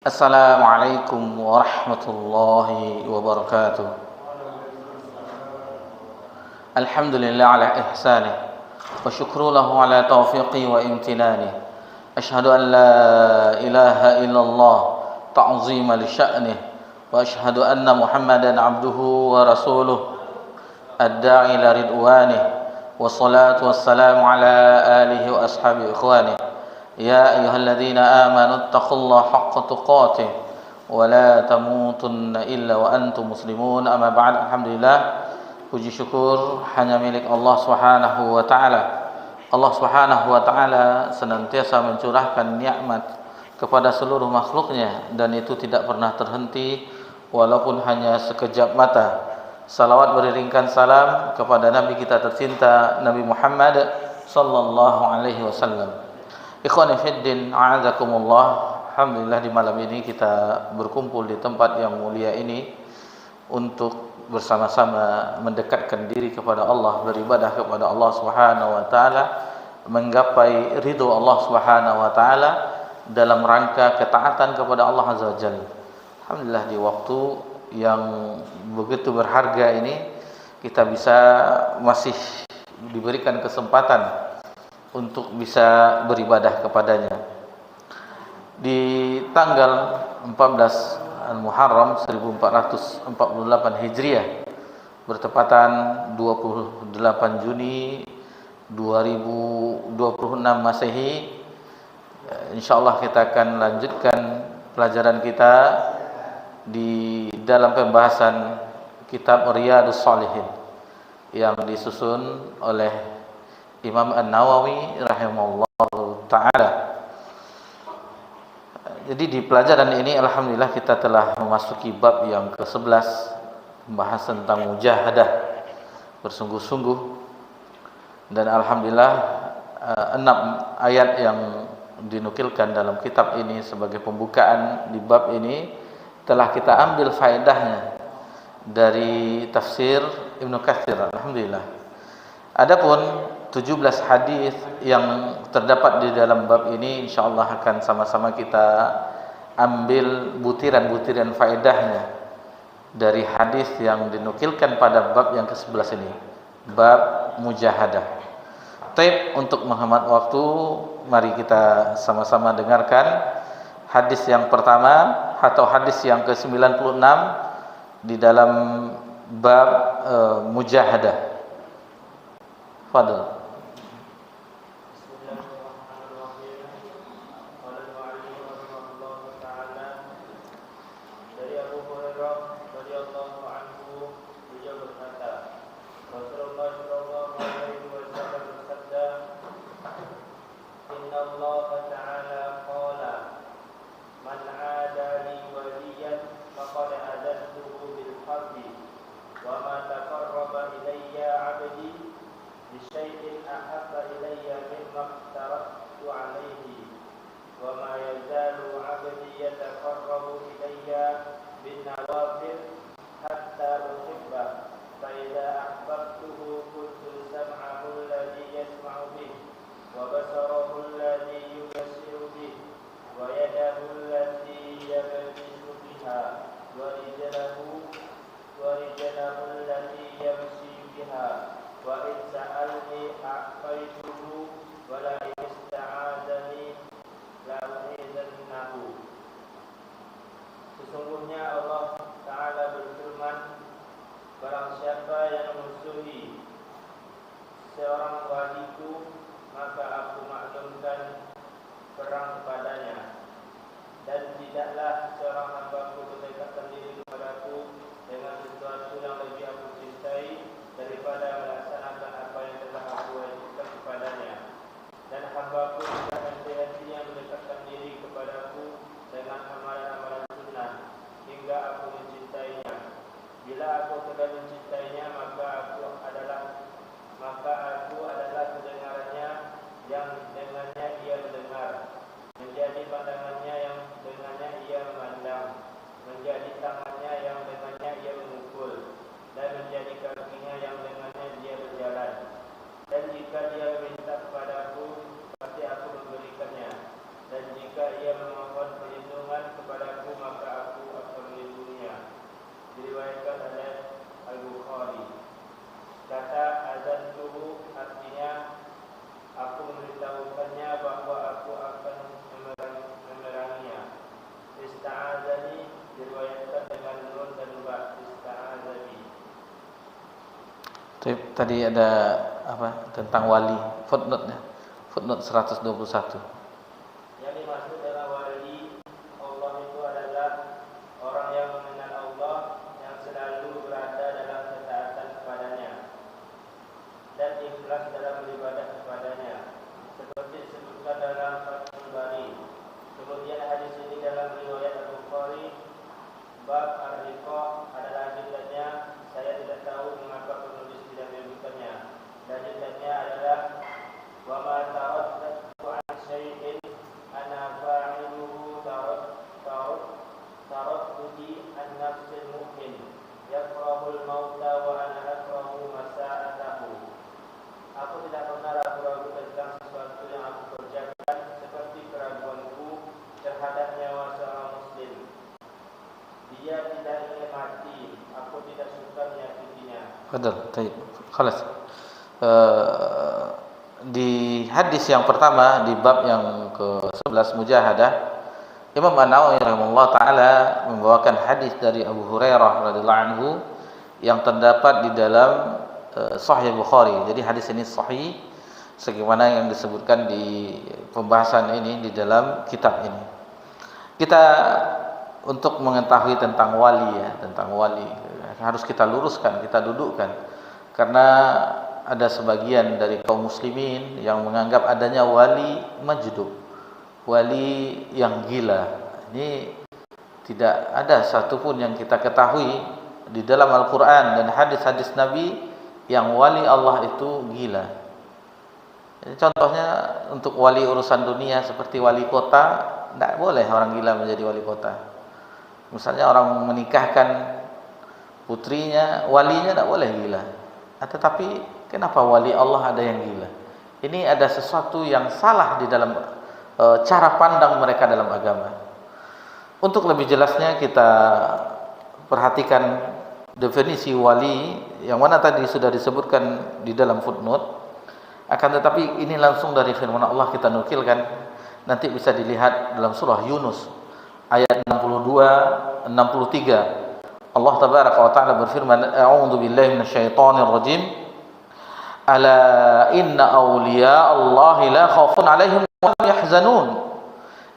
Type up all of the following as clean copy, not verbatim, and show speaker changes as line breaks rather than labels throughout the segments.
Assalamualaikum warahmatullahi wabarakatuh. Alhamdulillah ala ihsanih wa syukru lahu ala taufiqi wa imtinani. Ashhadu an la ilaha illallah ta'zima li sya'nih wa ashhadu anna Muhammadan abduhu wa rasuluh ad-da'i ila ridwanih wa salatu wassalamu ala alihi wa ashabi ikhwanih. Ya ayyuhalladzina amanu taqullaha haqqa tuqatih wa la tamutunna illa wa antum muslimun. Amma ba'd. Alhamdulillah, puji syukur hanya milik Allah Subhanahu wa taala. Allah Subhanahu wa taala senantiasa mencurahkan nikmat kepada seluruh makhluknya dan itu tidak pernah terhenti walaupun hanya sekejap mata. Salawat beriringkan salam kepada Nabi kita tercinta Nabi Muhammad sallallahu alaihi wasallam. Ikhwani fiddin, a'azakumullah. Alhamdulillah di malam ini kita berkumpul di tempat yang mulia ini untuk bersama-sama mendekatkan diri kepada Allah, beribadah kepada Allah Subhanahu wa taala, menggapai ridho Allah Subhanahu wa taala dalam rangka ketaatan kepada Allah Azza wa Jalla. Alhamdulillah di waktu yang begitu berharga ini kita bisa masih diberikan kesempatan untuk bisa beribadah kepadanya. Di tanggal 14 Al-Muharram 1448 Hijriah bertepatan 28 Juni 2026 Masehi, insyaallah kita akan lanjutkan pelajaran kita di dalam pembahasan kitab Riyadhus Shalihin yang disusun oleh Imam An-Nawawi rahimahullah ta'ala. Jadi di pelajaran ini alhamdulillah kita telah memasuki bab yang ke-11, pembahasan tentang mujahadah, bersungguh-sungguh. Dan alhamdulillah 6 ayat yang dinukilkan dalam kitab ini sebagai pembukaan di bab ini telah kita ambil faedahnya dari tafsir Ibnu Katsir, alhamdulillah. Adapun 17 hadis yang terdapat di dalam bab ini insyaallah akan sama-sama kita ambil butiran-butiran faedahnya dari hadis yang dinukilkan pada bab yang ke-11 ini, bab mujahadah. Taib, untuk menghemat waktu, mari kita sama-sama dengarkan hadis yang pertama atau hadis yang ke-96 di dalam bab mujahadah. Fadhil.
Sesungguhnya Allah Ta'ala berfirman, barang siapa yang memusuhi seorang waliku, maka aku maklumkan perang kepadanya. Dan tidaklah seorang hambaku mendekatkan diri kepadaku dengan sesuatu yang lebih aku cintai daripada melaksanakan apa yang telah aku wajibkan kepadanya. Dan hambaku tidak henti-hentinya mendekatkan diri kepadaku dengan amalan-amalan sunnah hingga aku mencintainya. Bila aku sudah mencintainya, maka aku adalah pendengarannya yang dengannya ia mendengar, menjadi pandangannya yang dengannya ia memandang, menjadi tangannya yang dengannya ia memukul, dan menjadi kakinya yang dengannya dia berjalan. Dan jika dia meminta kepadaku, pasti aku memberikannya. Dan jika ia memohon perlindungan kepadaku,
Tadi ada apa tentang wali, footnote-nya. Footnote 121.
Yang dimaksud dengan wali Allah itu adalah orang yang mengenal Allah, yang selalu berada dalam ketaatan kepadanya dan ikhlas dalam beribadah kepadanya, seperti disebutkan dalam Fathul Bari. Kemudian hadis ini dalam riwayat Al-Bukhari bab Ar-Riqa ada lanjutannya. Saya tidak tahu mengapa penulis tidak menyebutkannya. Lanjutannya adalah wa ma taraddatu an syai'in ana fa'iluhu taraddudi an nafsil mu'min yakrahul mauta wa ana akrahu masa'atahu. Aku tidak pernah ragu-ragu tentang sesuatu yang aku kerjakan, seperti keraguanku terhadap nyawa seorang muslim. Dia tidak ingin mati, aku tidak suka menyakitinya.
Betul, baik. Khalas. Di hadis yang pertama di bab yang ke-11 mujahadah, Imam An-Nawawi rahimahullah taala membawakan hadis dari Abu Hurairah radhiyallahu anhu yang terdapat di dalam Sahih Bukhari. Jadi hadis ini sahih sebagaimana yang disebutkan di pembahasan ini di dalam kitab ini. Kita untuk mengetahui tentang wali tentang wali harus kita luruskan, kita dudukkan, karena ada sebagian dari kaum muslimin yang menganggap adanya wali majdub, wali yang gila. Ini tidak ada satupun yang kita ketahui di dalam Al-Quran dan hadis-hadis Nabi yang wali Allah itu gila. Jadi contohnya untuk wali urusan dunia seperti wali kota, tidak boleh orang gila menjadi wali kota. Misalnya orang menikahkan putrinya, walinya tidak boleh gila. Tetapi kenapa wali Allah ada yang gila? Ini ada sesuatu yang salah di dalam cara pandang mereka dalam agama. Untuk lebih jelasnya kita perhatikan definisi wali yang mana tadi sudah disebutkan di dalam footnote. Akan tetapi ini langsung dari firman Allah kita nukilkan. Nanti bisa dilihat dalam surah Yunus ayat 62 63. Allah tabaraka wa taala berfirman, a'udzu billahi minasyaitonir rajim. Ala inna awliya Allahi la khaufun 'alaihim wa hum yahzanun.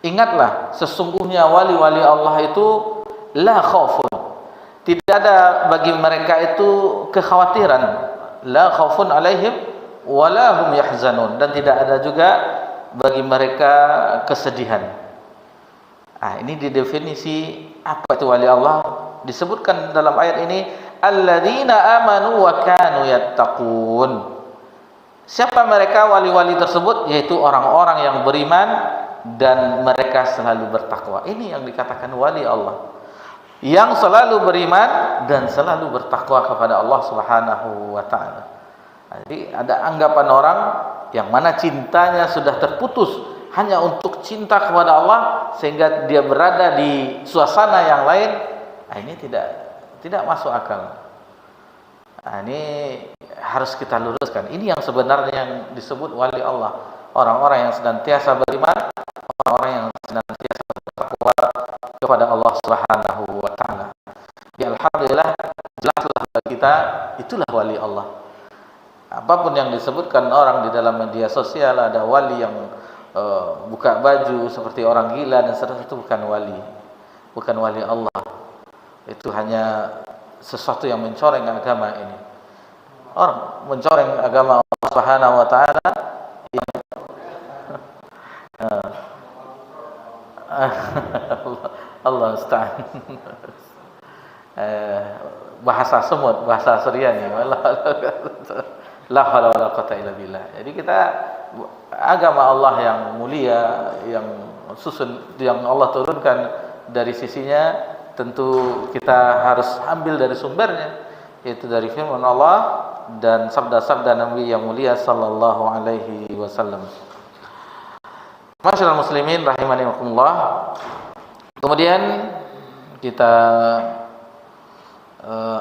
Ingatlah, sesungguhnya wali-wali Allah itu la khaufun. Tidak ada bagi mereka itu kekhawatiran, la khaufun 'alaihim wa la hum yahzanun, dan tidak ada juga bagi mereka kesedihan. Ini didefinisi apa itu wali Allah. Disebutkan dalam ayat ini, alladzina amanu wa kanu yattaqun. Siapa mereka wali-wali tersebut? Yaitu orang-orang yang beriman dan mereka selalu bertakwa. Ini yang dikatakan wali Allah, yang selalu beriman dan selalu bertakwa kepada Allah Subhanahu wa taala. Jadi ada anggapan orang yang mana cintanya sudah terputus hanya untuk cinta kepada Allah sehingga dia berada di suasana yang lain. Ini tidak masuk akal. Ini harus kita luruskan. Ini yang sebenarnya yang disebut wali Allah. Orang-orang yang senantiasa beriman, orang-orang yang senantiasa bertakwa kepada Allah Subhanahu wa taala. Ya, alhamdulillah, jelaslah bagi kita itulah wali Allah. Apapun yang disebutkan orang di dalam media sosial, ada wali yang buka baju seperti orang gila dan seterusnya, itu bukan wali. Bukan wali Allah. Itu hanya sesuatu yang mencoreng agama ini. Orang mencoreng agama Allah Subhanahu wa taala yang Allah Ustaz. Bahasa semut, bahasa Suryani. La haula wala quwwata illa billah. Jadi kita agama Allah yang mulia, yang susun, yang Allah turunkan dari sisinya, tentu kita harus ambil dari sumbernya, yaitu dari firman Allah dan sabda-sabda Nabi yang mulia sallallahu alaihi wasallam. Masyaallah muslimin rahimani wakumullah. Kemudian kita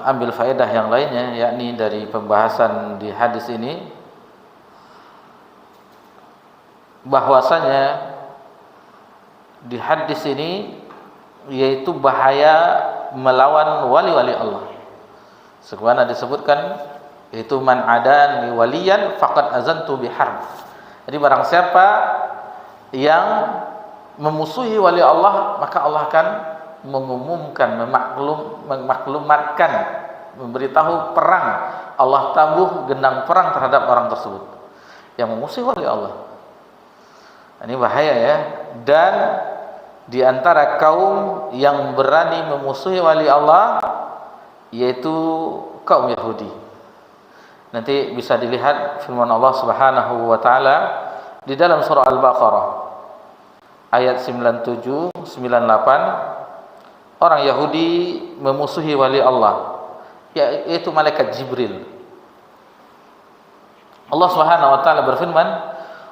ambil faedah yang lainnya, yakni dari pembahasan di hadis ini bahwasanya di hadis ini yaitu bahaya melawan wali-wali Allah. Sebagaimana disebutkan Itu man adani waliyan faqad azantu biharb. Jadi barang siapa yang memusuhi wali Allah, maka Allah akan mengumumkan, memaklumatkan, memberitahu perang. Allah tabuh gendang perang terhadap orang tersebut yang memusuhi wali Allah. Ini bahaya ya. Dan di antara kaum yang berani memusuhi wali Allah yaitu kaum Yahudi. Nanti bisa dilihat firman Allah Subhanahu wa taala di dalam surah Al-Baqarah ayat 97, 98. Orang Yahudi memusuhi wali Allah, yaitu malaikat Jibril. Allah Subhanahu wa taala berfirman,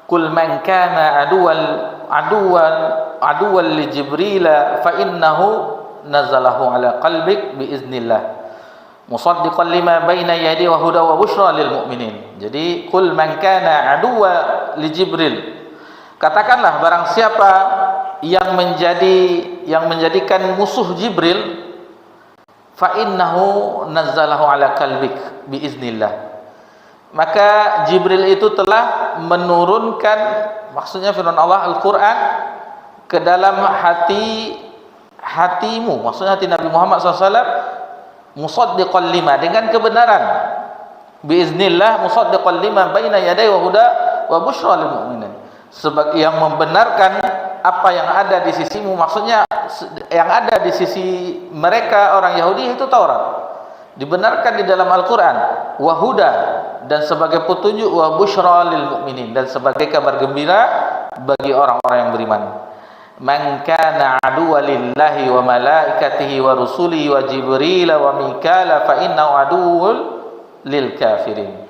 "Qul man kana aduwwan li Jibril fa innahu nazalahu ala qalbik bi iznillah musaddiqan lima baina yadi wa huda wa busyra lil mu'minin." Jadi qul man kana aduwwa li Jibril, katakanlah barang siapa yang menjadikan musuh Jibril, fa innahu nazzalahu ala qalbik bi iznillah, maka Jibril itu telah menurunkan, maksudnya firman Allah Al-Quran, ke dalam hatimu, maksudnya hati Nabi Muhammad SAW, musaddiqan lima, dengan kebenaran, biiznillah, musaddiqan lima baina yaday wa huda wa busyra lil mu'minin, sebagai yang membenarkan apa yang ada di sisimu, maksudnya yang ada di sisi mereka orang Yahudi itu Taurat, dibenarkan di dalam Al-Quran, wa huda, dan sebagai petunjuk, wa busyra lil mu'minin, dan sebagai kabar gembira bagi orang-orang yang beriman. Man kana aduwwan lillahi wa malaikatihi wa rusulihi wa Jibril wa Mikala fa innahu aduwwun lil kafirin.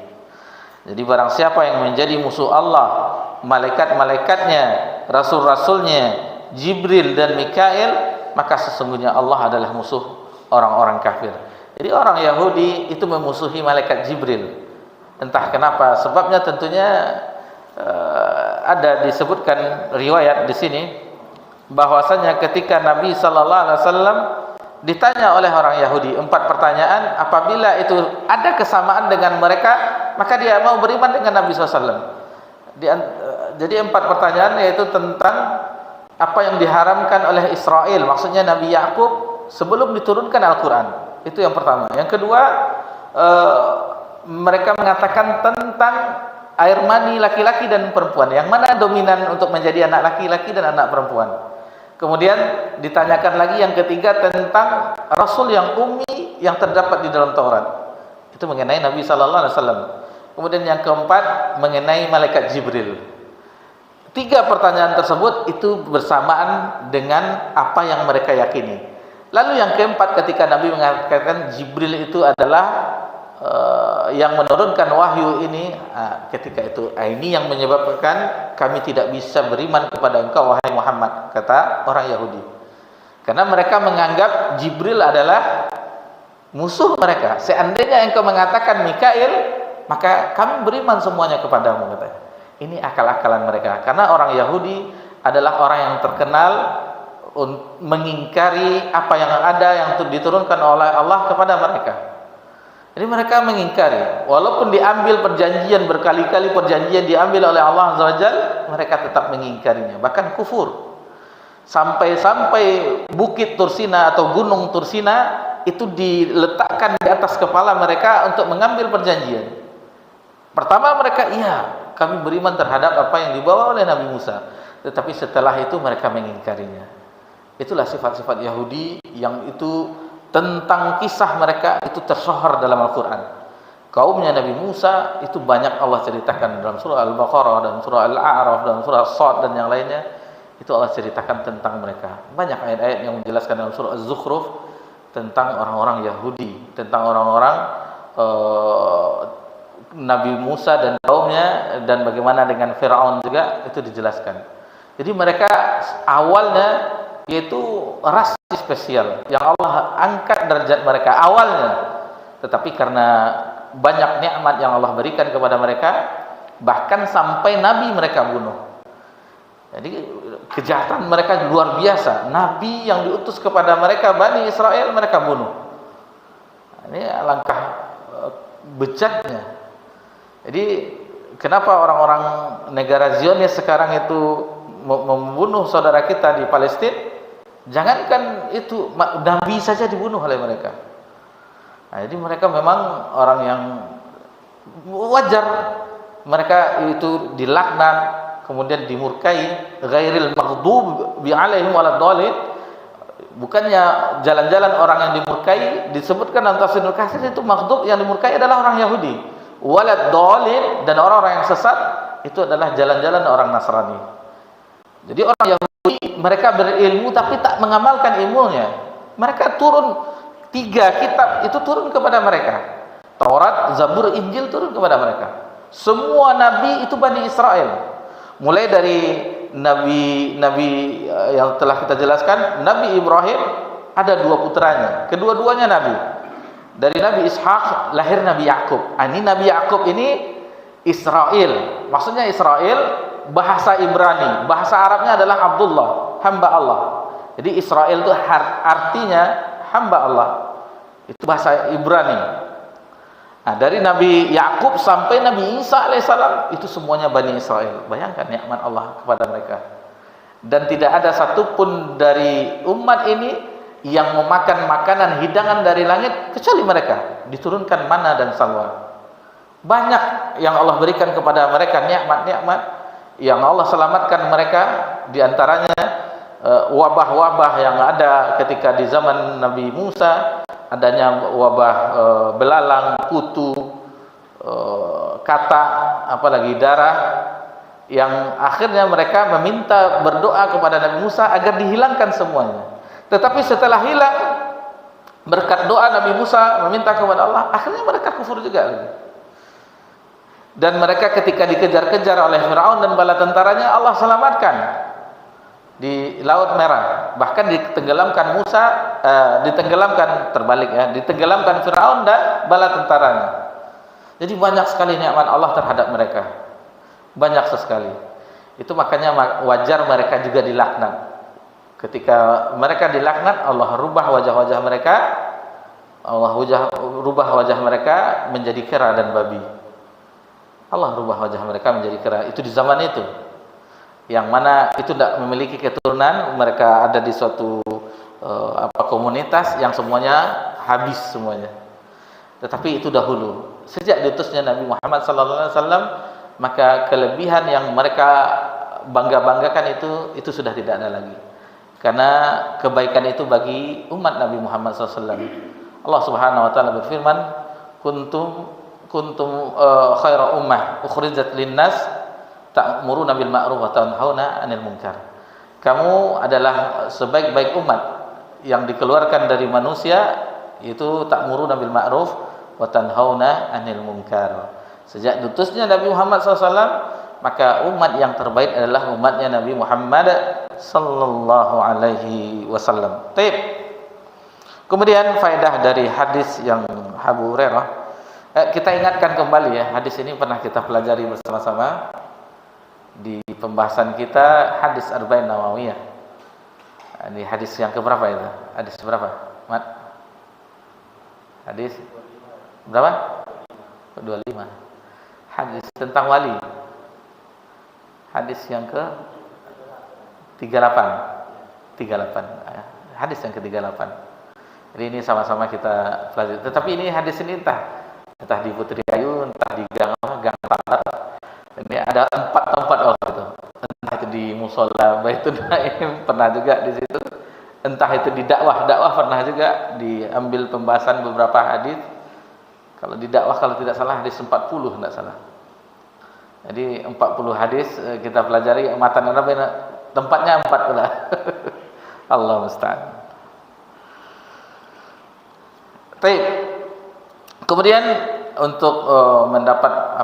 Jadi barang siapa yang menjadi musuh Allah, malaikat-malaikatnya, rasul-rasulnya, Jibril dan Mikail, maka sesungguhnya Allah adalah musuh orang-orang kafir. Jadi orang Yahudi itu memusuhi malaikat Jibril. Entah kenapa, sebabnya tentunya ada disebutkan riwayat di sini bahwasanya ketika Nabi sallallahu alaihi wasallam ditanya oleh orang Yahudi 4 pertanyaan, apabila itu ada kesamaan dengan mereka, maka dia mau beriman dengan Nabi sallallahu alaihi wasallam. Jadi 4 pertanyaan, yaitu tentang apa yang diharamkan oleh Israel, maksudnya Nabi Yakub sebelum diturunkan Al-Quran. Itu yang pertama. Yang kedua, mereka mengatakan tentang air mani laki-laki dan perempuan, yang mana dominan untuk menjadi anak laki-laki dan anak perempuan. Kemudian ditanyakan lagi yang ketiga tentang Rasul yang ummi yang terdapat di dalam Taurat. Itu mengenai Nabi sallallahu alaihi wasallam. Kemudian yang keempat mengenai malaikat Jibril. 3 pertanyaan tersebut itu bersamaan dengan apa yang mereka yakini. Lalu yang keempat, ketika Nabi mengatakan Jibril itu adalah yang menurunkan wahyu ini, ketika itu ini yang menyebabkan kami tidak bisa beriman kepada engkau wahai Muhammad, kata orang Yahudi. Karena mereka menganggap Jibril adalah musuh mereka. Seandainya engkau mengatakan Mikail, maka kami beriman semuanya kepadamu, katanya. Ini akal-akalan mereka. Karena orang Yahudi adalah orang yang terkenal mengingkari apa yang ada yang diturunkan oleh Allah kepada mereka. Jadi mereka mengingkari, walaupun diambil perjanjian berkali-kali, perjanjian diambil oleh Allah Azza wa Jalla, mereka tetap mengingkarinya, bahkan kufur. Sampai-sampai bukit Tursina atau gunung Tursina itu diletakkan di atas kepala mereka untuk mengambil perjanjian. Pertama mereka, iya, kami beriman terhadap apa yang dibawa oleh Nabi Musa. Tetapi setelah itu mereka mengingkarinya. Itulah sifat-sifat Yahudi yang itu tentang kisah mereka itu tersohor dalam Al-Quran. Kaumnya Nabi Musa itu banyak Allah ceritakan dalam surah Al-Baqarah, dalam surah Al-A'raf, dalam surah As-Sad dan yang lainnya. Itu Allah ceritakan tentang mereka. Banyak ayat-ayat yang menjelaskan dalam surah Az-Zukhruf tentang orang-orang Yahudi, tentang orang-orang Nabi Musa dan kaumnya, dan bagaimana dengan Fir'aun juga itu dijelaskan. Jadi mereka awalnya yaitu ras spesial yang Allah angkat derajat mereka awalnya, tetapi karena banyak nikmat yang Allah berikan kepada mereka, bahkan sampai nabi mereka bunuh. Jadi kejahatan mereka luar biasa. Nabi yang diutus kepada mereka Bani Israel mereka bunuh. Ini alangkah bejatnya. Jadi kenapa orang-orang negara Zionis sekarang itu membunuh saudara kita di Palestina? Jangankan itu, Nabi saja dibunuh oleh mereka. Nah, jadi mereka memang orang yang wajar mereka itu dilaknat, kemudian dimurkai, ghairil maghdubi alaihim waladdallin. Bukannya jalan-jalan orang yang dimurkai, disebutkan dalam tafsir Ibnu Katsir itu maghdub yang dimurkai adalah orang Yahudi. Waladdallin, dan orang-orang yang sesat itu adalah jalan-jalan orang Nasrani. Jadi orang Yahudi mereka berilmu tapi tak mengamalkan ilmunya. Mereka turun 3 kitab itu turun kepada mereka. Taurat, Zabur, Injil turun kepada mereka. Semua nabi itu Bani Israel. Mulai dari nabi yang telah kita jelaskan, Nabi Ibrahim ada 2 putranya, kedua-duanya nabi. Dari Nabi Ishak lahir Nabi Yakub. Ini Nabi Yakub ini Israel. Maksudnya Israel bahasa Ibrani, bahasa Arabnya adalah Abdullah, hamba Allah. Jadi Israel itu artinya hamba Allah. Itu bahasa Ibrani. Nah, dari Nabi Yakub sampai Nabi Isa alaihissalam itu semuanya Bani Israel. Bayangkan nikmat Allah kepada mereka. Dan tidak ada satupun dari umat ini yang memakan makanan hidangan dari langit kecuali mereka. Diturunkan mana dan salwa. Banyak yang Allah berikan kepada mereka nikmat-nikmat yang Allah selamatkan mereka. Di antaranya wabah-wabah yang ada ketika di zaman Nabi Musa, adanya wabah belalang, kutu, kata, apalagi darah, yang akhirnya mereka meminta berdoa kepada Nabi Musa agar dihilangkan semuanya. Tetapi setelah hilang, berkat doa Nabi Musa meminta kepada Allah, akhirnya mereka kufur juga. Dan mereka ketika dikejar-kejar oleh Firaun dan bala tentaranya, Allah selamatkan di Laut Merah. Bahkan ditenggelamkan Musa, ditenggelamkan Firaun dan bala tentaranya. Jadi banyak sekali nikmat Allah terhadap mereka, banyak sekali. Itu makanya wajar mereka juga dilaknat. Ketika mereka dilaknat, Allah rubah wajah-wajah mereka, rubah wajah mereka menjadi kera dan babi. Allah rubah wajah mereka menjadi kera. Itu di zaman itu, yang mana itu tidak memiliki keturunan. Mereka ada di suatu komunitas yang semuanya habis semuanya. Tetapi itu dahulu, sejak diutusnya Nabi Muhammad SAW, maka kelebihan yang mereka bangga-banggakan itu sudah tidak ada lagi. Karena kebaikan itu bagi umat Nabi Muhammad SAW. Allah Subhanahu Wa Taala berfirman, kuntum khaira ummah ukhrijat linnas ta'muruna bil ma'ruf wa tanhauna 'anil munkar. Kamu adalah sebaik-baik umat yang dikeluarkan dari manusia, itu ta'muruna bil ma'ruf wa tanhauna 'anil munkar. Sejak diutusnya Nabi Muhammad SAW, maka umat yang terbaik adalah umatnya Nabi Muhammad sallallahu alaihi wasallam. Baik. Kemudian faedah dari hadis yang Abu Hurairah, kita ingatkan kembali ya, hadis ini pernah kita pelajari bersama-sama di pembahasan kita hadis Arba'in Nawawiyah. Ini hadis yang keberapa itu? Hadis berapa? Mat? Hadis berapa? 25. Hadis tentang wali. Hadis yang ke 38. Hadis yang ke-38. Jadi ini sama-sama kita pelajari. Tetapi ini hadis ini entah di Putri Ayu, entah di Gang Tarat. Ini ada 4 tempat waktu itu. Entah itu di Musola Baitul Naim pernah juga di situ. Entah itu di dakwah pernah juga diambil pembahasan beberapa hadis. Kalau di dakwah kalau tidak salah hadis 40 tidak salah. Jadi 40 hadis kita pelajari, matan Arab tempatnya 4 pula. Allah musta'an. Baik. Kemudian untuk mendapat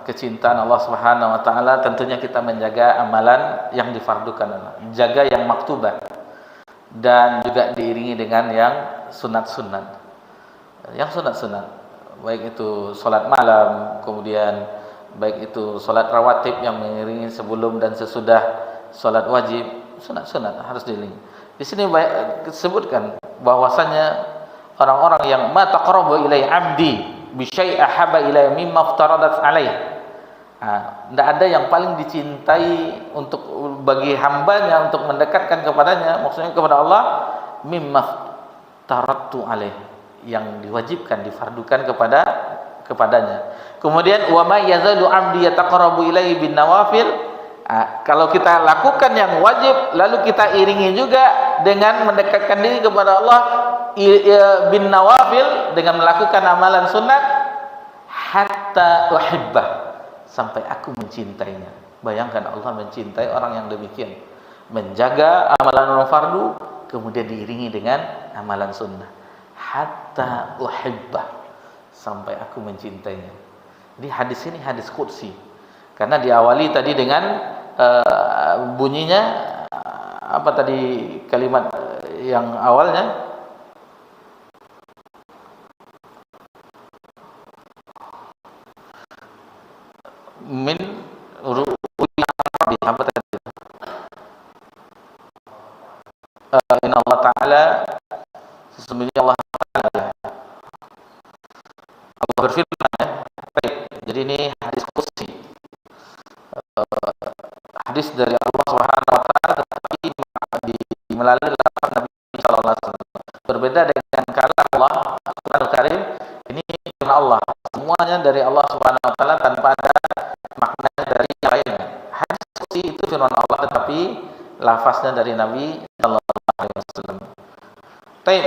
kecintaan Allah Subhanahu wa taala, tentunya kita menjaga amalan yang difardukan, jaga yang maktubah, dan juga diiringi dengan yang sunat-sunat. Yang sunat-sunat, baik itu salat malam, kemudian baik itu salat rawatib yang mengiringi sebelum dan sesudah salat wajib, sunat-sunat harus diiringi. Di sini disebutkan bahwasanya orang-orang yang ma taqarraba ilai 'abdi bisyai' ahabba ilayya mimma aftaradat alaih. Tidak ada yang paling dicintai untuk bagi hambanya untuk mendekatkan kepadanya, maksudnya kepada Allah, mimma aftaratu alaih, yang diwajibkan, difardukan kepadanya. Kemudian wa ma yazalu 'abdi yataqarrabu ilayhi bin nawafil. Kalau kita lakukan yang wajib lalu kita iringi juga dengan mendekatkan diri kepada Allah bin nawafil, dengan melakukan amalan sunat, hatta uhibbah, sampai aku mencintainya. Bayangkan Allah mencintai orang yang demikian, menjaga amalan fardu kemudian diiringi dengan amalan sunnah, hatta uhibbah, sampai aku mencintainya. Jadi hadis ini hadis qudsi, karena diawali tadi dengan bunyinya apa tadi kalimat yang awalnya, min ru'ya apa tadi, inna Allah Ta'ala, sesungguhnya Allah Ta'ala, Allah berfirman ya. Baik, jadi ini hadis qudsi, hadis dari Allah Subhanahu wa taala, tetapi melalui lafaz Nabi sallallahu alaihi wasallam. Berbeda dengan kalam Allah Al-Qur'anul Karim, ini firman Allah, semuanya dari Allah Subhanahu wa taala tanpa ada makna dari yang lainnya. Hadis qudsi itu firman Allah tetapi lafaznya dari Nabi sallallahu alaihi wasallam. Baik,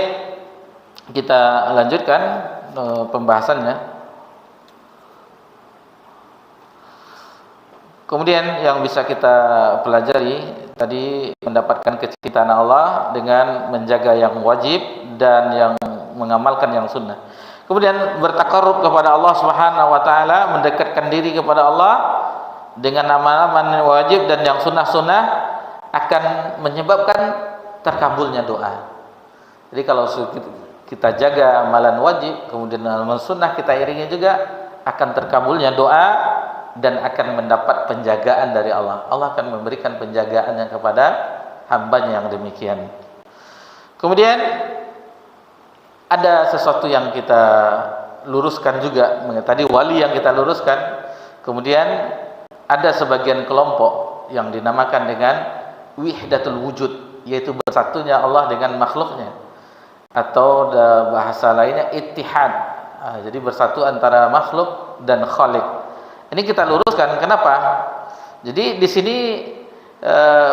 kita lanjutkan pembahasannya. Kemudian yang bisa kita pelajari tadi, mendapatkan kecintaan Allah dengan menjaga yang wajib dan yang mengamalkan yang sunnah. Kemudian bertakarrub kepada Allah Subhanahu wa taala, mendekatkan diri kepada Allah dengan amalan wajib dan yang sunnah-sunnah, akan menyebabkan terkabulnya doa. Jadi kalau kita jaga amalan wajib kemudian amalan sunnah kita iringi juga, akan terkabulnya doa dan akan mendapat penjagaan dari Allah. Allah akan memberikan penjagaannya kepada hambanya yang demikian. Kemudian ada sesuatu yang kita luruskan juga, tadi wali yang kita luruskan. Kemudian ada sebagian kelompok yang dinamakan dengan wihdatul wujud, yaitu bersatunya Allah dengan makhluknya, atau bahasa lainnya ittihad. Jadi bersatu antara makhluk dan khalik. Ini kita luruskan. Kenapa? Jadi di sini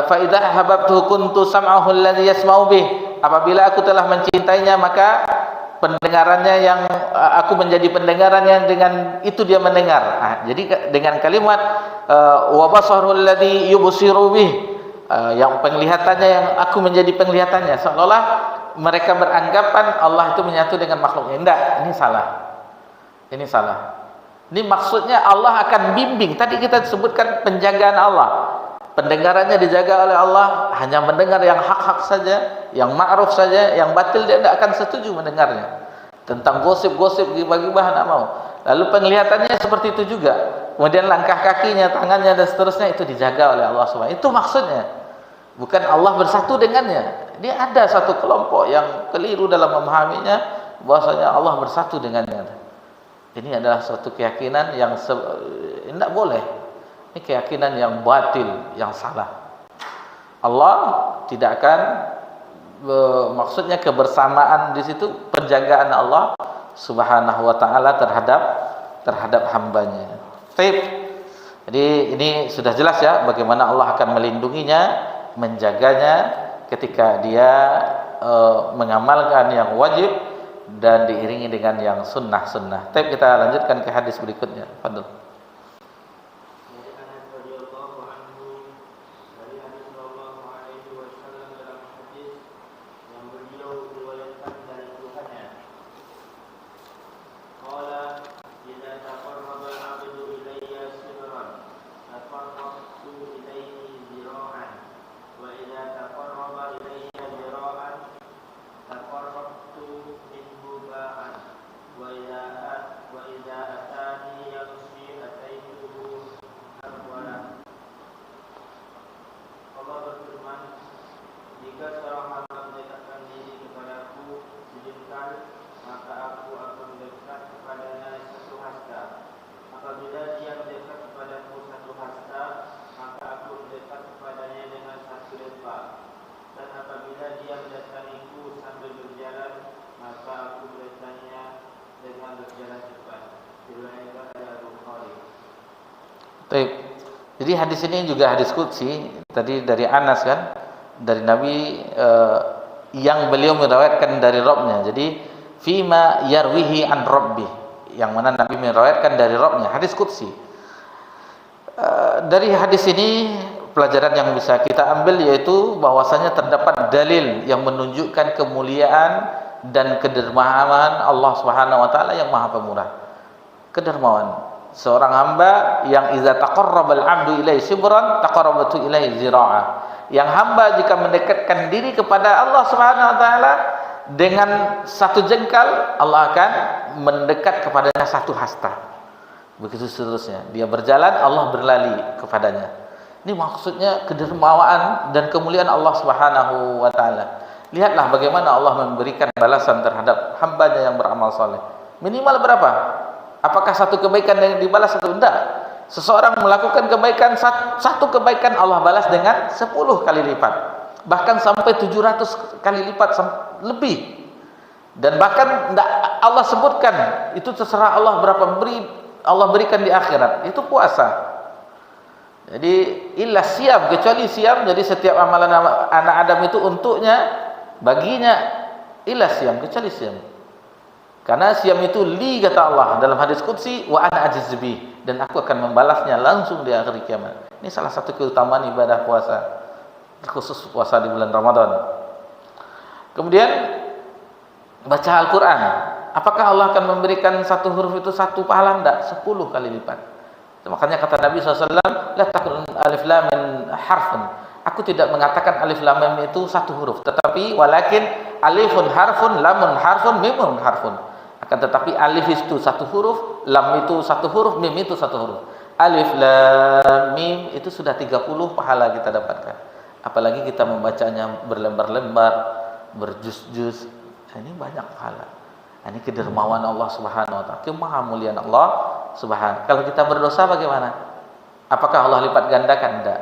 fa idza habbtu kuntu sam'ahu alladhi yasma'u bih. Apabila aku telah mencintainya, maka pendengarannya yang aku menjadi pendengarannya, dengan itu dia mendengar. Jadi dengan kalimat wa basarul alladhi yubsiru bih, yang penglihatannya yang aku menjadi penglihatannya, seolah-olah mereka beranggapan Allah itu menyatu dengan makhluknya. Tidak, ini salah. Ini salah. Ini maksudnya Allah akan bimbing. Tadi kita sebutkan penjagaan Allah, pendengarannya dijaga oleh Allah, hanya mendengar yang hak-hak saja, yang ma'ruf saja, yang batil dia tidak akan setuju mendengarnya. Tentang gosip-gosip, gibah-gibah tidak mau. Lalu penglihatannya seperti itu juga. Kemudian langkah kakinya, tangannya dan seterusnya itu dijaga oleh Allah SWT. Itu maksudnya. Bukan Allah bersatu dengannya. Dia ada satu kelompok yang keliru dalam memahaminya, bahwasanya Allah bersatu dengannya. Ini adalah suatu keyakinan yang tidak boleh. Ini keyakinan yang batil, yang salah. Allah tidak akan maksudnya kebersamaan di situ, penjagaan Allah Subhanahu wa taala terhadap hambanya. Baik. Jadi ini sudah jelas ya bagaimana Allah akan melindunginya, menjaganya ketika dia mengamalkan yang wajib dan diiringi dengan yang sunnah-sunnah. Tapi kita lanjutkan ke hadis berikutnya. Fadhil. Baik. Jadi hadis ini juga hadis qudsi, tadi dari Anas kan, dari Nabi yang beliau meriwayatkan dari Rabbnya. Jadi fima yarwihi an rabbi, yang mana Nabi meriwayatkan dari Rabbnya, hadis qudsi. Dari hadis ini pelajaran yang bisa kita ambil yaitu bahwasanya terdapat dalil yang menunjukkan kemuliaan dan kedermawanan Allah Subhanahu wa taala yang Maha Pemurah. Kedermawan seorang hamba yang iza taqarrabal 'abdu ilaihi shibran taqarrabatu ilaihi zira'a. Yang hamba jika mendekatkan diri kepada Allah Subhanahu wa taala dengan satu jengkal, Allah akan mendekat kepadanya satu hasta. Begitu seterusnya. Dia berjalan, Allah berlari kepadanya. Ini maksudnya kedermawaan dan kemuliaan Allah Subhanahu wa taala. Lihatlah bagaimana Allah memberikan balasan terhadap hambanya yang beramal saleh. Minimal berapa? Apakah satu kebaikan yang dibalas atau tidak? Seseorang melakukan kebaikan, satu kebaikan Allah balas dengan 10 kali lipat. Bahkan sampai 700 kali lipat lebih. Dan bahkan Allah sebutkan, itu terserah Allah berapa Allah berikan di akhirat. Itu puasa. Jadi illa siam, kecuali siam. Jadi setiap amalan anak Adam itu untuknya, baginya illa siam, kecuali siam. Karena siam itu li, kata Allah dalam hadis qudsi, wa ana ajiz bih, dan aku akan membalasnya langsung di akhir kiamat. Ini salah satu keutamaan ibadah puasa, khusus puasa di bulan Ramadan. Kemudian baca Al-Quran. Apakah Allah akan memberikan satu huruf itu satu pahala? Tidak, 10 kali lipat. Makanya kata Nabi SAW, la takun alif lam mim harfun. Aku tidak mengatakan alif lam mim itu satu huruf, tetapi walakin alifun harfun, lamun harfun, mimun harfun. Akan tetapi alif itu satu huruf, lam itu satu huruf, mim itu satu huruf. Alif lam mim itu sudah 30 pahala kita dapatkan. Apalagi kita membacanya berlembar-lembar, berjuz-juz. Ini banyak pahala. Ini kedermawan Allah Subhanahu wa taala, kemahamuliaan Allah Subhanahu. Kalau kita berdosa bagaimana? Apakah Allah lipat gandakan? Tidak.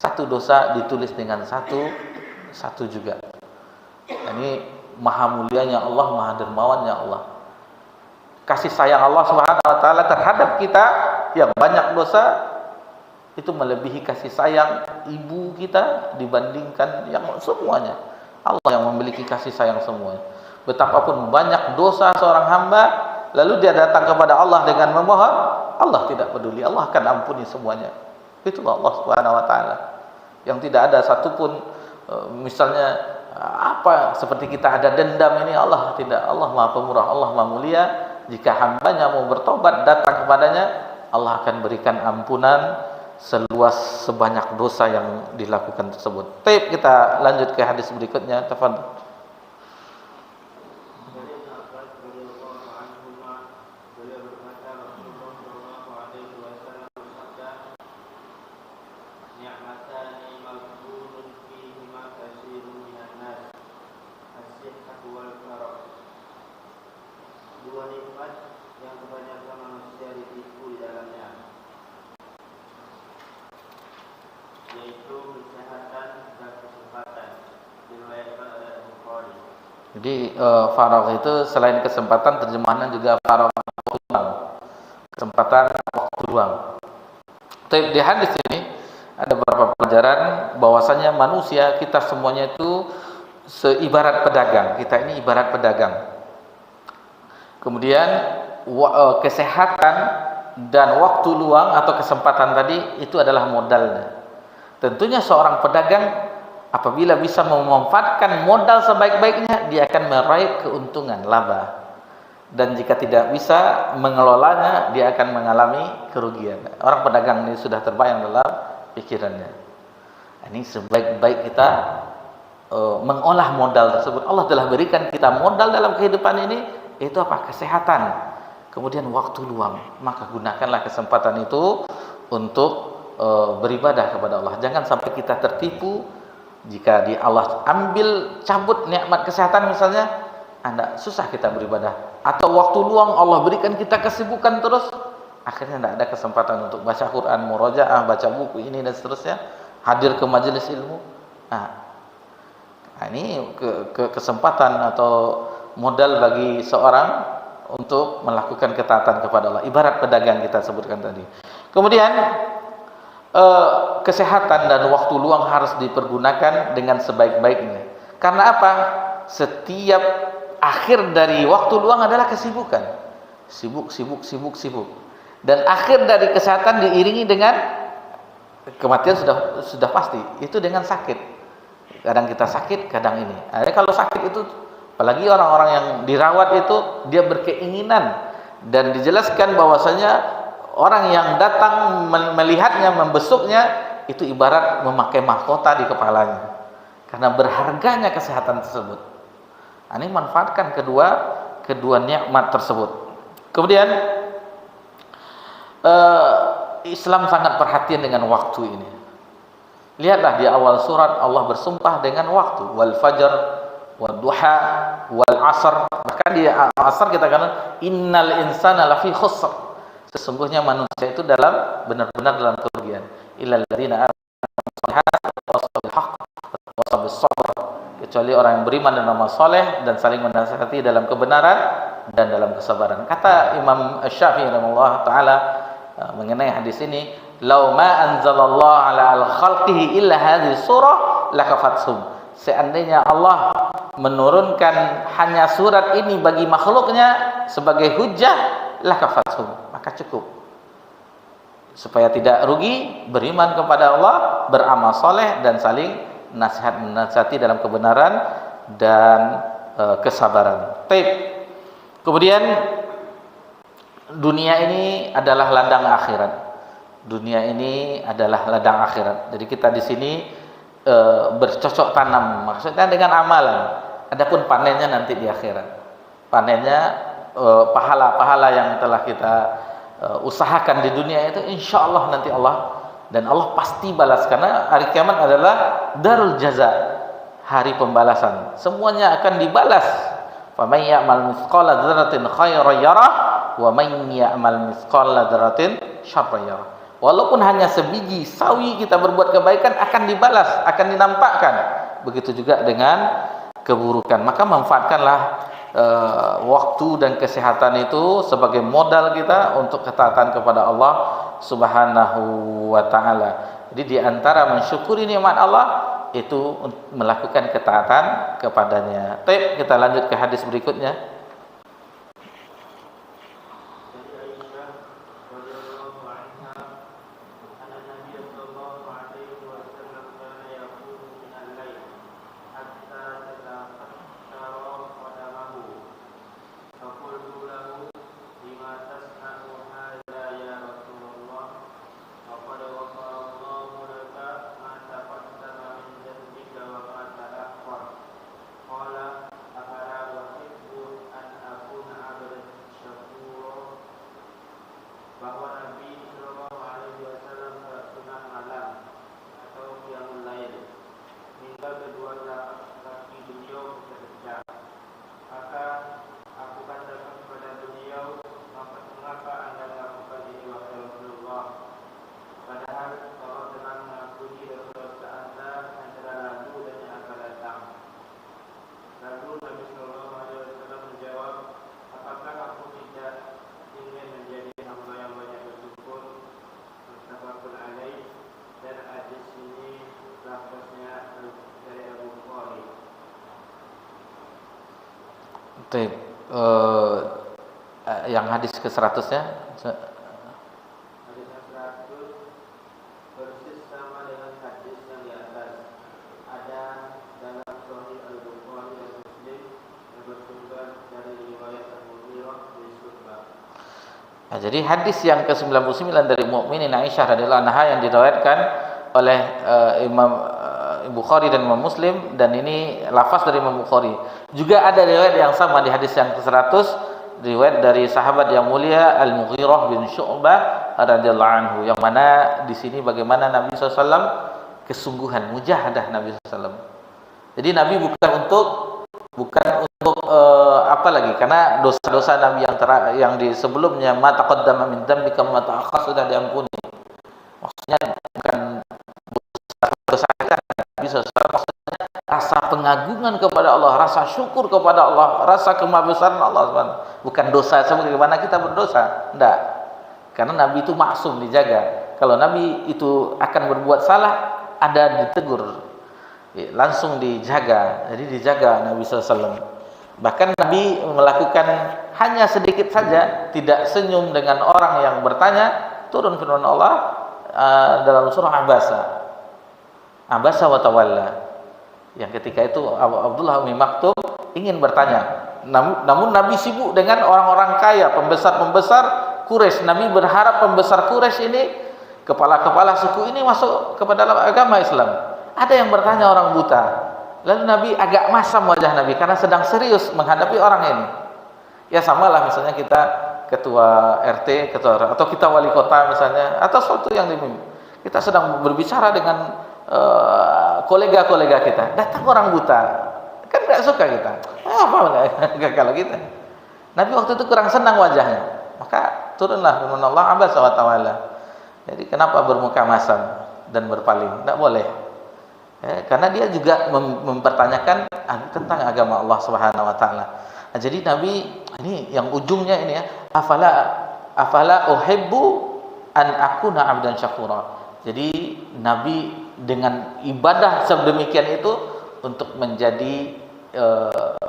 Satu dosa ditulis dengan satu juga. Ini maha mulianya Allah, maha dermawannya Allah. Kasih sayang Allah Subhanahu wa taala terhadap kita yang banyak dosa itu melebihi kasih sayang ibu kita dibandingkan yang semuanya. Allah yang memiliki kasih sayang semuanya. Betapapun banyak dosa seorang hamba, lalu dia datang kepada Allah dengan memohon, Allah tidak peduli, Allah akan ampuni semuanya. Itulah Allah Subhanahu wa taala. Yang tidak ada satupun misalnya apa seperti kita ada dendam, ini Allah tidak. Allah Maha Pemurah, Allah Maha Mulia. Jika hambanya mau bertobat datang kepadanya, Allah akan berikan ampunan seluas sebanyak dosa yang dilakukan tersebut. Baik, kita lanjut ke hadis berikutnya. Tafadhol.
Dua nikmat yang kebanyakan manusia ditipu di dalamnya, yaitu kesehatan dan kesempatan, diriwayatkan oleh Bukhari.
Jadi faragh itu selain kesempatan, terjemahannya juga faragh waktu luang, kesempatan waktu luang. Di hadis ini ada beberapa pelajaran bahwasanya manusia kita semuanya itu seibarat pedagang. Kita ini ibarat pedagang. Kemudian kesehatan dan waktu luang atau kesempatan tadi itu adalah modalnya. Tentunya seorang pedagang apabila bisa memanfaatkan modal sebaik-baiknya, dia akan meraih keuntungan, laba. Dan jika tidak bisa mengelolanya, dia akan mengalami kerugian. Orang pedagang ini sudah terbayang dalam pikirannya. Ini sebaik-baik kita mengolah modal tersebut. Allah telah berikan kita modal dalam kehidupan ini. Itu apa? Kesehatan, kemudian waktu luang. Maka gunakanlah kesempatan itu untuk beribadah kepada Allah. Jangan sampai kita tertipu. Jika Allah ambil, cabut nikmat kesehatan misalnya, Anda susah kita beribadah. Atau waktu luang Allah berikan kita kesibukan terus, akhirnya tidak ada kesempatan untuk baca Quran, murojaah, baca buku ini dan seterusnya, hadir ke majelis ilmu. Nah ini kesempatan atau modal bagi seorang untuk melakukan ketaatan kepada Allah. Ibarat pedagang kita sebutkan tadi. Kemudian kesehatan dan waktu luang harus dipergunakan dengan sebaik-baiknya. Karena apa? Setiap akhir dari waktu luang adalah kesibukan. Sibuk. Dan akhir dari kesehatan diiringi dengan kematian sudah pasti. Itu dengan sakit. Kadang kita sakit, kadang ini. Jadi kalau sakit itu, apalagi orang-orang yang dirawat itu, dia berkeinginan dan dijelaskan bahwasanya orang yang datang melihatnya, membesuknya, itu ibarat memakai mahkota di kepalanya. Karena berharganya kesehatan tersebut. Ini manfaatkan kedua nikmat tersebut. Kemudian Islam sangat perhatian dengan waktu ini. Lihatlah di awal surat Allah bersumpah dengan waktu, wal fajr, wal duha, wal asr. Bahkan di asr kita katakan innal insana lafi khusr. Sesungguhnya manusia itu benar-benar dalam kerugian. Illal ladzina kecuali orang yang beriman dan beramal soleh dan saling menasihati dalam kebenaran dan dalam kesabaran. Kata Imam Syafi'i rahimahullah taala mengenai hadis ini, "Lau ma anzalallahu ala al-khalqihi illa hadhihi surah lakafathum." Seandainya Allah menurunkan hanya surat ini bagi makhluknya sebagai hujjah, lakafathum, maka cukup. Supaya tidak rugi, beriman kepada Allah, beramal soleh dan saling menasihati dalam kebenaran dan kesabaran. Baik. Kemudian dunia ini adalah ladang akhirat. Dunia ini adalah ladang akhirat. Jadi kita di sini bercocok tanam, maksudnya dengan amalan. Adapun panennya nanti di akhirat. Panennya pahala-pahala yang telah kita usahakan di dunia itu, insya Allah nanti Allah pasti balas, karena hari kiamat adalah darul jaza, hari pembalasan. Semuanya akan dibalas. Faman ya'mal mithqala dzarratin khairan yarah wa man ya'mal mithqala dzarratin syarran yarah. Walaupun hanya sebiji sawi kita berbuat kebaikan akan dibalas, akan dinampakkan. Begitu juga dengan keburukan. Maka manfaatkanlah waktu dan kesehatan itu sebagai modal kita untuk ketaatan kepada Allah Subhanahu wa ta'ala. Jadi di antara mensyukuri nikmat Allah itu melakukan ketaatan kepadanya. Baik, kita lanjut ke hadis berikutnya. Yang hadis ke-100-nya
Hadis 100 persis sama dengan hadis yang di atas. Ada dalam Sahih Al-Bukhari dan Muslim yang bersumber dari riwayat Abu Hurairah bin Syu'bah.
Jadi hadis yang ke-99 dari Mukminin Aisyah radhiyallahu anha yang diriwayatkan oleh Imam Bukhari dan Imam Muslim, dan ini lafaz dari Imam Bukhari. Juga ada riwayat yang sama di hadis yang ke-100, riwayat dari sahabat yang mulia Al-Mughirah bin Syu'bah radhiyallahu anhu, yang mana di sini bagaimana Nabi SAW kesungguhan mujahadah Nabi SAW. Jadi Nabi bukan untuk apa lagi, karena dosa-dosa Nabi yang di sebelumnya ma taqaddama min dzambika ma ta'akhkhar sudah diampuni. Maksudnya bukan dosa kita, Nabi SAW maksudnya rasa pengagungan kepada Allah, rasa syukur kepada Allah, rasa kemahabesaran Allah SWT. Bukan dosa sebagaimana kita berdosa, enggak. Karena Nabi itu maksum, dijaga. Kalau Nabi itu akan berbuat salah, ada ditegur, langsung dijaga. Jadi dijaga Nabi SAW. Bahkan Nabi melakukan hanya sedikit saja, tidak senyum dengan orang yang bertanya. Turun firman Allah dalam surah Abasa wa tawalla, yang ketika itu Abdullah bin Maktum ingin bertanya, namun Nabi sibuk dengan orang-orang kaya, pembesar-pembesar Quraisy. Nabi berharap pembesar Quraisy ini, kepala-kepala suku ini masuk kepada dalam agama Islam. Ada yang bertanya orang buta. Lalu Nabi agak masam wajah Nabi karena sedang serius menghadapi orang ini. Ya samalah misalnya kita ketua RT, atau kita wali kota misalnya, atau suatu yang dipimpin. Kita sedang berbicara dengan kolega-kolega kita. Datang orang buta, kan nggak suka kita. Apa nggak kalau kita. Nabi waktu itu kurang senang wajahnya, maka turunlah firman Allah Abasa wa tawalla. Jadi kenapa bermuka masam dan berpaling? Tidak boleh. Karena dia juga mempertanyakan tentang agama Allah Subhanahu wa taala. Nah, jadi Nabi ini yang ujungnya ini ya, afala uhibbu an akuna abdan syakura. Jadi Nabi dengan ibadah sedemikian itu untuk menjadi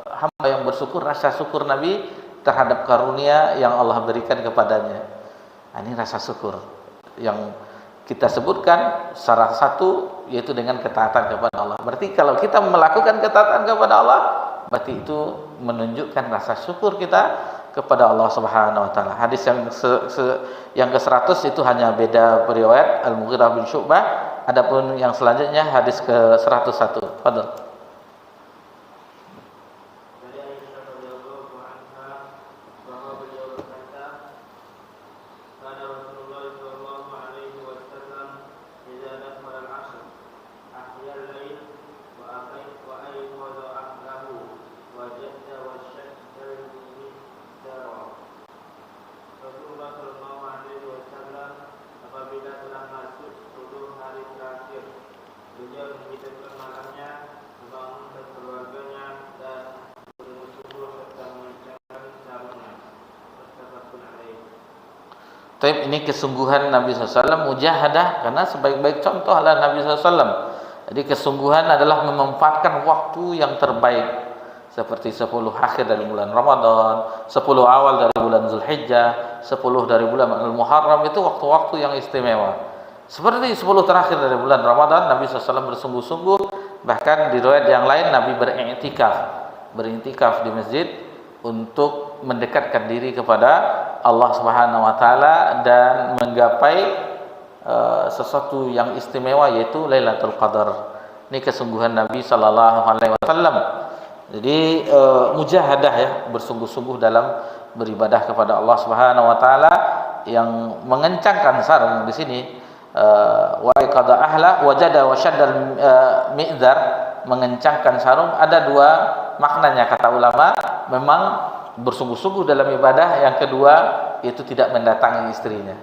hamba yang bersyukur, rasa syukur Nabi terhadap karunia yang Allah berikan kepadanya. Nah, ini rasa syukur yang kita sebutkan salah satu yaitu dengan ketaatan kepada Allah. Berarti kalau kita melakukan ketaatan kepada Allah, berarti itu menunjukkan rasa syukur kita kepada Allah Subhanahu wa taala. Hadis yang ke-100 itu hanya beda riwayat Al-Mughirah bin Syu'bah. Adapun yang selanjutnya hadis ke-101. Fadhil. Tapi ini kesungguhan Nabi SAW, mujahadah, karena sebaik-baik contoh adalah Nabi SAW. Jadi kesungguhan adalah memanfaatkan waktu yang terbaik, seperti 10 akhir dari bulan Ramadan, 10 awal dari bulan Zulhijjah, 10 dari bulan Al-Muharram, itu waktu-waktu yang istimewa. Seperti 10 terakhir dari bulan Ramadan, Nabi SAW bersungguh-sungguh. Bahkan di riwayat yang lain Nabi berintikaf di masjid untuk mendekatkan diri kepada Allah Subhanahu wa taala dan menggapai sesuatu yang istimewa, yaitu Lailatul Qadar. Ini kesungguhan Nabi sallallahu alaihi wasallam. Jadi mujahadah ya, bersungguh-sungguh dalam beribadah kepada Allah Subhanahu wa taala, yang mengencangkan sarung di sini wa qada ahla wajada wa syaddal mi'dzar, mengencangkan sarung ada dua maknanya kata ulama. Memang bersungguh-sungguh dalam ibadah, yang kedua itu tidak mendatangi istrinya.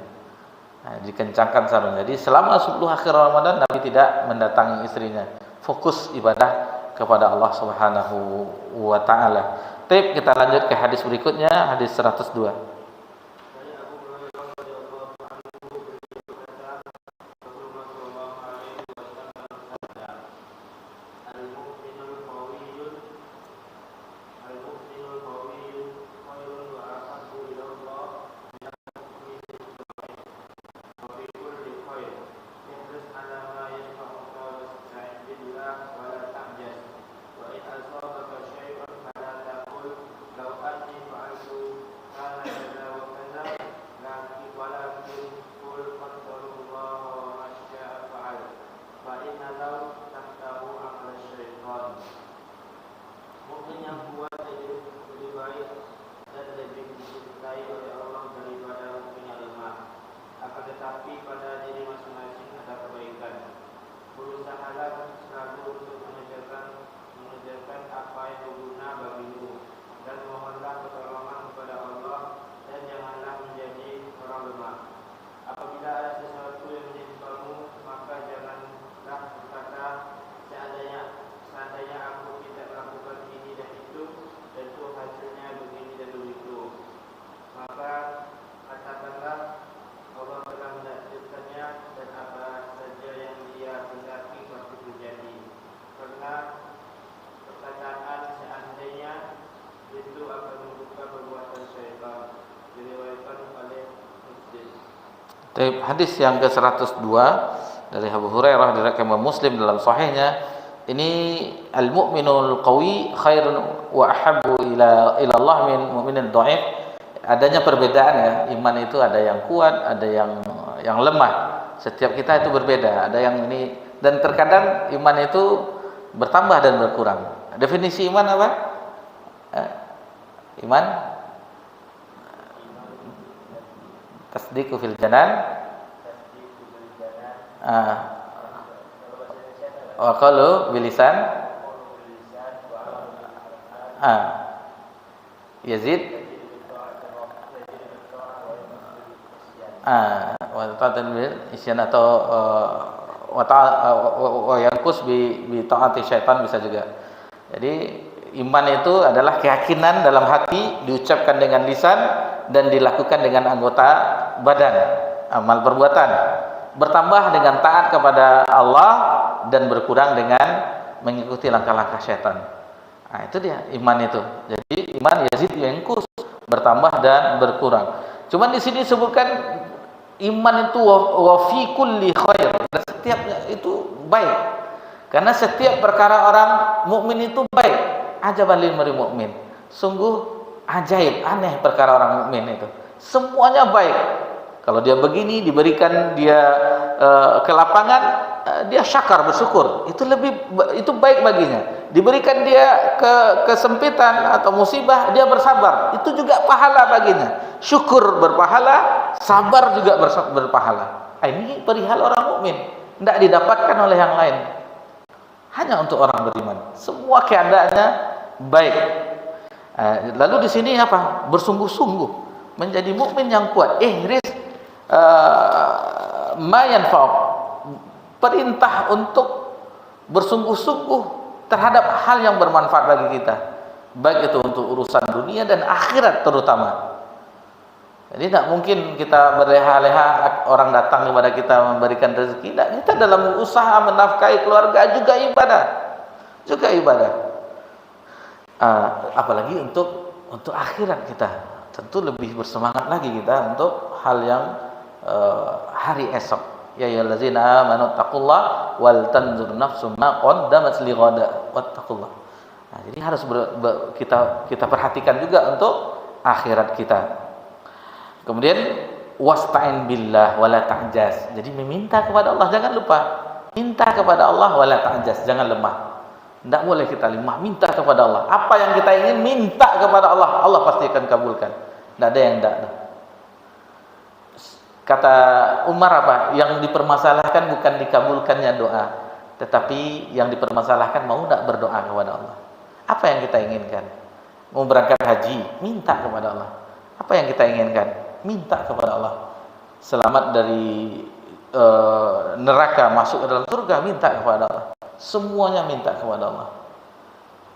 Nah, dikencangkan sarung. Jadi selama 10 akhir Ramadan Nabi tidak mendatangi istrinya, fokus ibadah kepada Allah Subhanahu wa taala. Baik, kita lanjut ke hadis berikutnya, hadis 102. Hadis yang ke-102 dari Abu Hurairah diriwayatkan Imam Muslim dalam sahihnya, ini al-mu'minul qawi khairun wa ahabbu ila Allah min mu'minin dhaif. Adanya perbedaan ya, iman itu ada yang kuat, ada yang lemah. Setiap kita itu berbeda, ada yang ini, dan terkadang iman itu bertambah dan berkurang. Definisi iman apa? Iman tasdiqu fil janan, wa qalu bilisan, yazid, wa ta'atan bil isyan, atau wa yanqus bi ta'ati syaitan bisa juga. Jadi iman itu adalah keyakinan dalam hati, diucapkan dengan lisan dan dilakukan dengan anggota badan, amal perbuatan, bertambah dengan taat kepada Allah dan berkurang dengan mengikuti langkah-langkah syaitan. Nah, itu dia iman itu. Jadi iman yazid yanqus, bertambah dan berkurang. Cuman di sini disebutkan iman itu wa fi kulli khair, setiapnya itu baik. Karena setiap perkara orang mukmin itu baik. Ajaban lil mar'i mukmin. Sungguh ajaib, aneh perkara orang mukmin itu. Semuanya baik. Kalau dia begini, diberikan dia ke lapangan, dia syakar, bersyukur. Itu baik baginya. Diberikan dia kesempitan atau musibah, dia bersabar. Itu juga pahala baginya. Syukur berpahala, sabar juga berpahala. Ini perihal orang mukmin, tidak didapatkan oleh yang lain. Hanya untuk orang beriman. Semua keadaannya baik. Lalu di sini apa? Bersungguh-sungguh menjadi mukmin yang kuat. Ma yanfa'u, perintah untuk bersungguh-sungguh terhadap hal yang bermanfaat bagi kita, baik itu untuk urusan dunia dan akhirat terutama. Jadi tidak mungkin kita berleha-leha orang datang kepada kita memberikan rezeki. Tidak, kita dalam usaha menafkahi keluarga juga ibadah. Apalagi untuk akhirat kita, tentu lebih bersemangat lagi kita untuk hal yang hari esok. Ya ayyuhallazina amanu taqullaha wal tanzur nafsum ma qaddamat lighada wattaqullah. Nah, jadi harus kita perhatikan juga untuk akhirat kita. Kemudian wasta'in billah wala ta'jaz. Jadi meminta kepada Allah, jangan lupa. Minta kepada Allah wala ta'jaz, jangan lemah. Tidak boleh kita lemah, minta kepada Allah. Apa yang kita ingin, minta kepada Allah, Allah pasti akan kabulkan. Tidak ada yang tidak. Kata Umar apa? Yang dipermasalahkan bukan dikabulkannya doa, tetapi yang dipermasalahkan mau tidak berdoa kepada Allah. Apa yang kita inginkan? Mau berangkat haji, minta kepada Allah. Apa yang kita inginkan? Minta kepada Allah. Selamat dari neraka, masuk ke dalam surga, minta kepada Allah. Semuanya minta kepada Allah.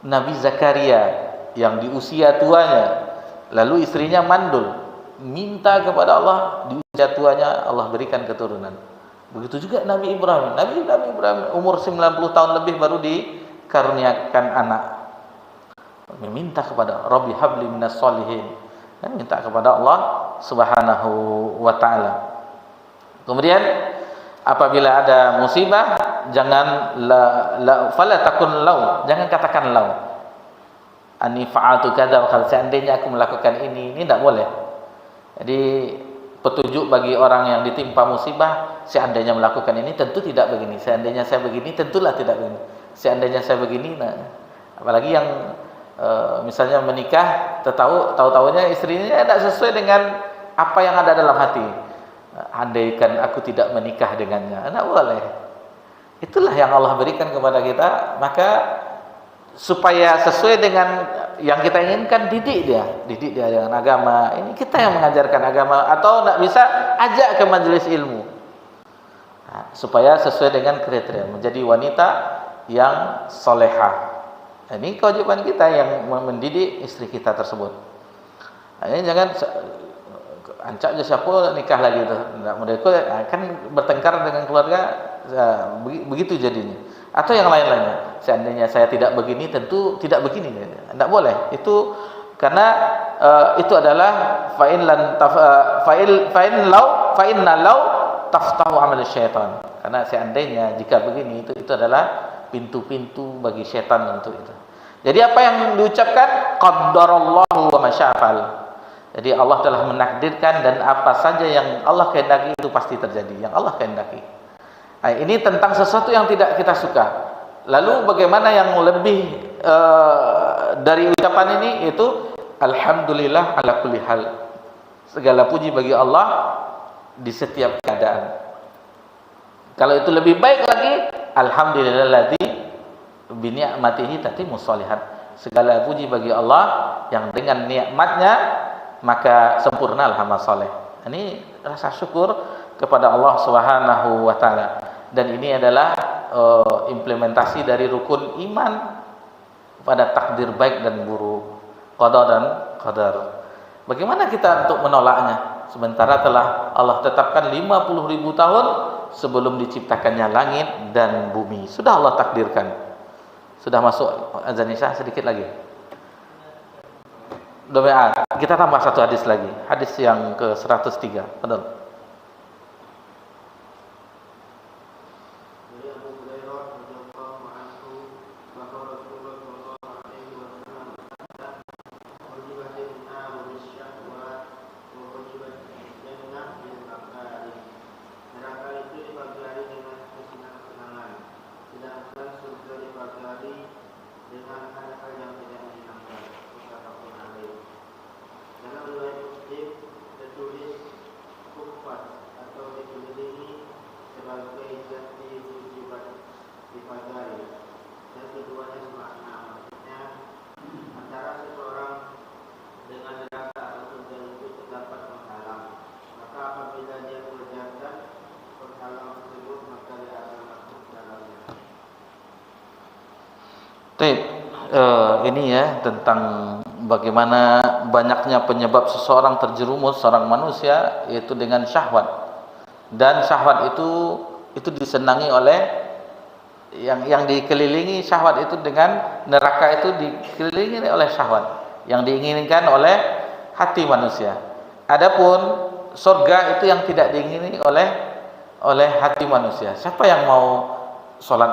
Nabi Zakaria yang di usia tuanya, lalu istrinya mandul, minta kepada Allah, di usia tuanya Allah berikan keturunan. Begitu juga Nabi Ibrahim. Nabi Ibrahim umur 90 tahun lebih baru dikaruniakan anak. Meminta kepada Rabbi habli minas sholihin. Dan minta kepada Allah Subhanahu wa ta'ala. Kemudian apabila ada musibah, jangan fala takun lau, jangan katakan lau. Ani fa'altu kadza wa kadza, seandainya aku melakukan ini tidak boleh. Jadi petunjuk bagi orang yang ditimpa musibah, seandainya melakukan ini tentu tidak begini. Seandainya saya begini tentulah tidak begini. Seandainya saya begini, nah, apalagi yang misalnya menikah, tahu-tahunya istrinya tidak sesuai dengan apa yang ada dalam hati. Andaikan aku tidak menikah dengannya, tidak boleh. Itulah yang Allah berikan kepada kita, maka supaya sesuai dengan yang kita inginkan, didik dia dengan agama. Ini kita yang mengajarkan agama, atau tidak bisa ajak ke majelis ilmu, nah, supaya sesuai dengan kriteria menjadi wanita yang solehah. Ini kewajiban kita yang mendidik istri kita tersebut. Nah, ini jangan ancak aja siapa nikah lagi itu, kan bertengkar dengan keluarga, begitu jadinya. Atau yang lain-lainnya. Seandainya saya tidak begini, tentu tidak begini. Tidak boleh. Itu karena itu adalah fa'in law fa inna law taftahu amal syaitan. Karena seandainya jika begini itu adalah pintu-pintu bagi syaitan untuk itu. Jadi apa yang diucapkan qaddarallahu wa masya'al. Jadi Allah telah menakdirkan dan apa saja yang Allah kehendaki itu pasti terjadi, yang Allah kehendaki. Nah, ini tentang sesuatu yang tidak kita suka. Lalu bagaimana yang lebih dari ucapan ini, itu alhamdulillah ala kulli hal. Segala puji bagi Allah di setiap keadaan. Kalau itu lebih baik lagi, alhamdulillahilladzi bi ni'matihi tatimmus shalihat. Segala puji bagi Allah yang dengan nikmatnya maka sempurnalah amal saleh. Ini rasa syukur kepada Allah Subhanahu wa taala. Dan ini adalah implementasi dari rukun iman pada takdir baik dan buruk, qada dan qadar. Bagaimana kita untuk menolaknya? Sementara telah Allah tetapkan 50.000 tahun sebelum diciptakannya langit dan bumi. Sudah Allah takdirkan. Sudah masuk azan Isya sedikit lagi. Doa. Kita tambah satu hadis lagi. Hadis yang ke-103. Betul. Ini ya tentang bagaimana banyaknya penyebab seseorang terjerumus, seorang manusia, yaitu dengan syahwat. Dan syahwat itu disenangi oleh yang dikelilingi syahwat itu, dengan neraka itu dikelilingi oleh syahwat yang diinginkan oleh hati manusia. Adapun surga itu yang tidak diingini oleh hati manusia. Siapa yang mau sholat